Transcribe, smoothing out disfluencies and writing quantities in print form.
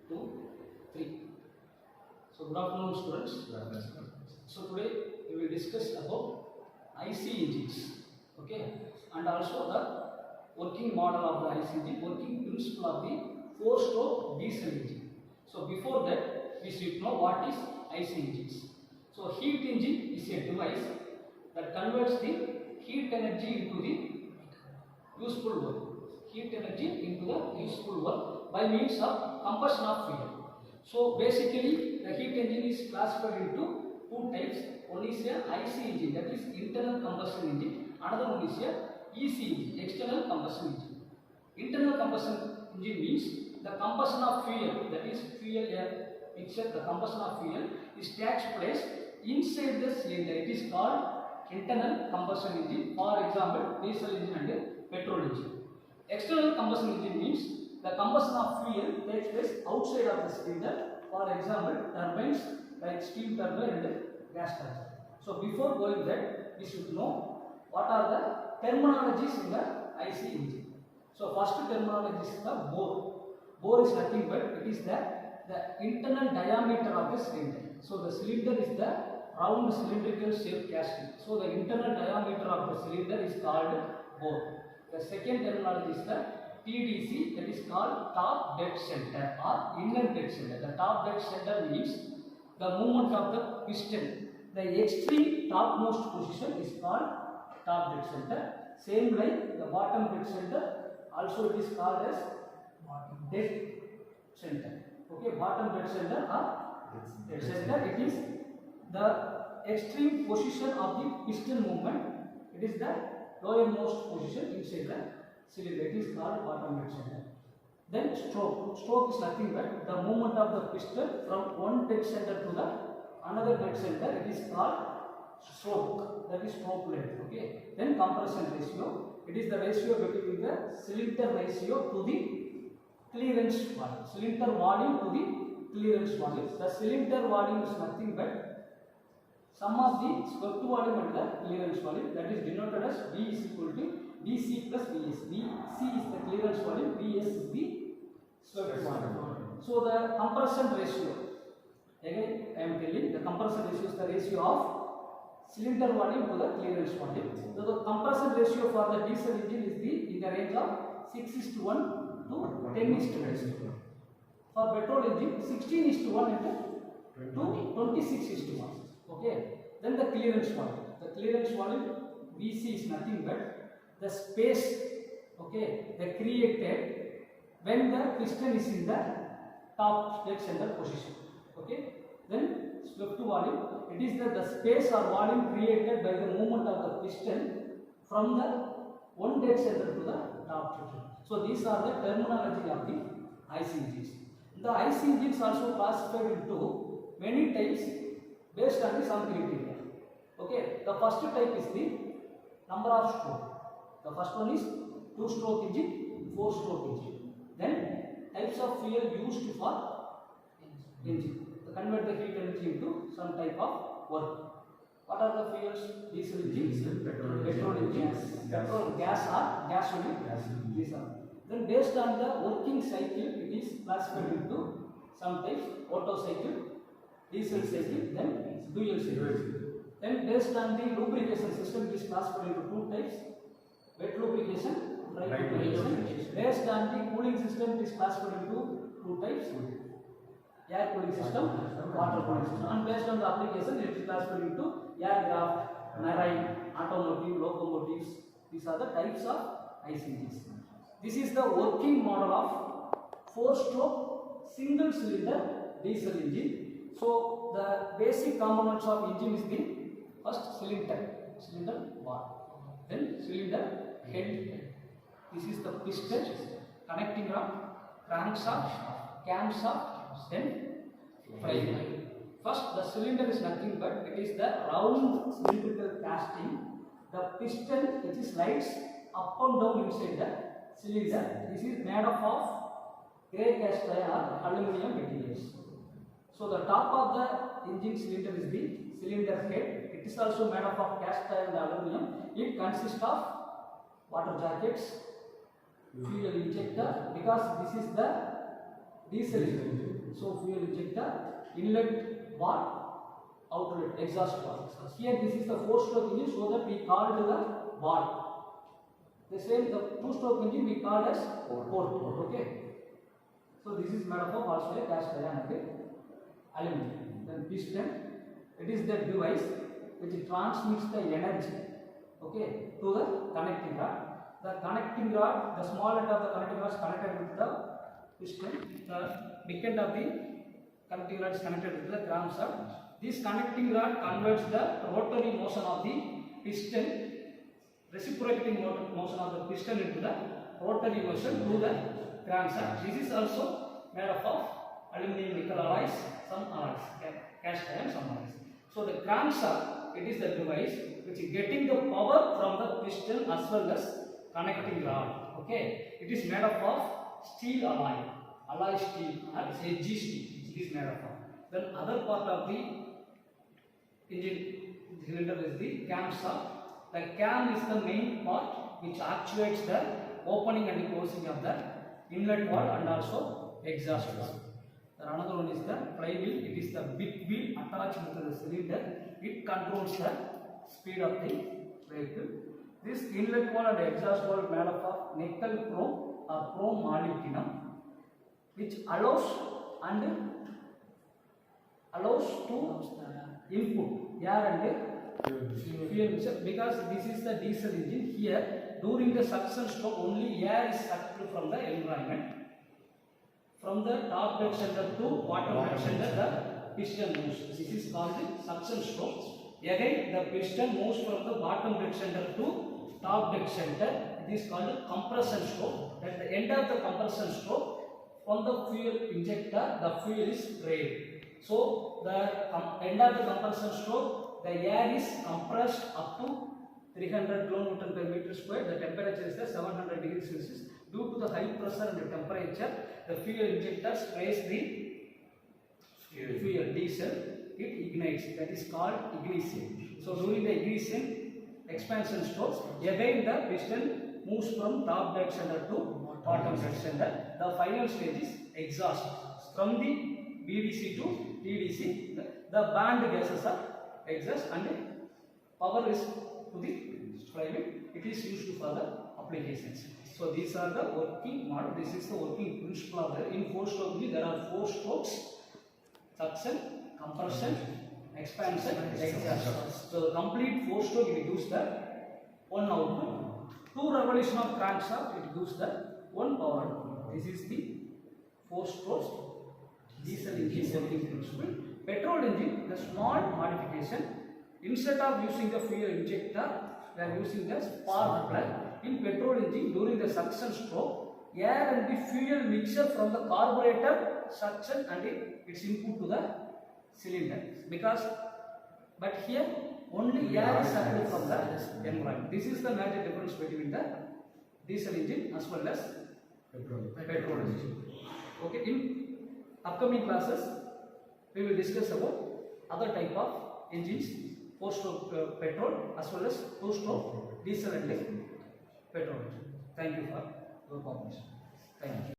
2, 3. So good afternoon, students. So today we will discuss about IC engines, okay, and also the working model of the IC engine, working principle of the 4-stroke diesel engine. So before that, we should know what is IC engines. So heat engine is a device that converts the heat energy into the useful work. Heat energy into the useful work by means of combustion of fuel. So basically, the heat engine is classified into two types. One is a IC engine, that is internal combustion engine. Another one is a EC engine, external combustion engine. Internal combustion engine means the combustion of fuel, that is fuel air mixture, the combustion of fuel is takes place inside the cylinder. It is called internal combustion engine. For example, diesel engine and petrol engine. External combustion engine means the combustion of fuel takes place outside of the cylinder. For example, turbines like steam turbine and gas turbine. So before going that, we should know what are the terminologies in the IC engine. So first terminology is the bore. Bore is nothing but it is the internal diameter of the cylinder. So the cylinder is the round cylindrical shaped casting. So the internal diameter of the cylinder is called bore. The second terminology is the TDC, that is called top dead center or inner dead center. The top dead center means the movement of the piston. The extreme topmost position is called top dead center. Same like the bottom dead center, also it is called as dead center. Okay, bottom dead center or dead center. It is the extreme position of the piston movement. It is the lowermost position inside the cylinder. It is called bottom dead center. Then stroke. Stroke is nothing but the movement of the piston from one dead center to the another dead center. It is called stroke. That is stroke length. Okay. Then compression ratio. It is the ratio between the cylinder ratio to the clearance volume. Cylinder volume to the clearance volume. The cylinder volume is nothing but sum of the swept volume and the clearance volume, that is denoted as V is equal to Vc plus Vs. Vc is the clearance volume, Vs is the swept volume. So the compression ratio, again I am telling the compression ratio is the ratio of cylinder volume to the clearance volume. So the compression ratio for the diesel engine is in the range of 6:1 to 10:1. For petrol engine 16:1 to 26:1. Okay, then the clearance volume. The clearance volume Vc is nothing but the space, okay, the created when the piston is in the top dead center position. Okay, then swept volume, it is the space or volume created by the movement of the piston from the one dead center to the top dead center. So these are the terminology of the IC engines. The IC engines also classified into many types based on some criteria. Okay, the first type is the number of stroke. The first one is 2-stroke engine, 4-stroke engine. Then types of fuel used for engine to convert the heat energy into some type of work. What are the fuels? Diesel engine, petrol engine, petrol, gas or gas only. These are. Then based on the working cycle, it is classified into some types: Otto cycle, diesel cycle, then dual cycle. Then based on the lubrication system, it is classified into two types: wet lubrication, dry lubrication. Based on the cooling system, it is classified into two types: air cooling system, water cooling system. And based on the application, it is classified into aircraft, marine, automotive, locomotives. These are the types of IC engines. This is the working model of 4-stroke single cylinder diesel engine. So the basic components of engine is the first cylinder bar, then cylinder head. This is the piston, connecting rod, crankshaft, camshaft, then flywheel. First, the cylinder is nothing but it is the round cylindrical casting. The piston which slides up and down inside the cylinder. This is made up of grey cast iron or aluminium materials. So the top of the engine cylinder is the cylinder head. It is also made up of cast iron and aluminium. It consists of water jackets, fuel injector, because this is the diesel engine. So fuel injector, inlet valve, outlet, exhaust valve. Here this is the 4-stroke engine, so that we called the valve. The same, the 2-stroke engine we called as port. Okay. So this is made up of also a cast iron and aluminum. Then piston, it is the device which transmits the energy, okay, to the connecting rod. The connecting rod, the small end of the connecting rod is connected with the piston. The big end of the connecting rod is connected with the crankshaft. This connecting rod converts the rotary motion of the piston, reciprocating motion of the piston into the rotary motion to the crankshaft. This is also made up of aluminum nickel alloys, some alloys, cast iron, some alloys. So the crankshaft, it is the device which is getting the power from the piston as well as connecting rod. Okay, it is made up of steel alloy steel, or edgy steel. It is made up of. Then other part of the engine cylinder is the camshaft. The cam is the main part which actuates the opening and closing of the inlet valve and also exhaust valve. The another one is the flywheel. It is the big wheel attached to the cylinder. It controls the speed of the vehicle. This inlet valve and exhaust valve made up of nickel chrome or chrome molybdenum, which allows to input air and fuel mixture, because this is the diesel engine. Here during the suction stroke only air is sucked from the environment. From the top dead center to bottom dead center, the piston moves. This is called the suction stroke. Again, the piston moves from the bottom dead center to top dead center. This is called the compression stroke. At the end of the compression stroke, from the fuel injector, the fuel is sprayed. So, the end of the compression stroke, the air is compressed up to 300 kN per meter square. The temperature is the 700 degrees Celsius. Due to the high pressure and the temperature, the fuel injector sprays the fuel diesel. It ignites. That is called ignition. So during the ignition expansion strokes, again the piston moves from top dead center to bottom dead center. The final stage is exhaust. From the BDC to TDC, the banned gases are exhaust and power is to the flywheel. It is used for the applications. So these are the working model. This is the working principle of the. In 4-stroke there are 4 strokes: suction, compression, expansion, exhaust. So the complete 4-stroke it gives the 1 output. 2 revolution of crankshaft it gives the 1 power output. This is the 4-stroke diesel engine working principle. Petrol engine, the small modification. Instead of using the fuel injector, we are using the spark plug. In petrol engine, during the suction stroke, air and the fuel mixture from the carburetor suction and its input to the cylinder. But here only air is sucked from the environment. This is the major difference between the diesel engine as well as petrol engine. Okay, in upcoming classes, we will discuss about other type of engines, 4-stroke petrol as well as 2-stroke diesel and petrol engine. Thank you for your cooperation. Thank you.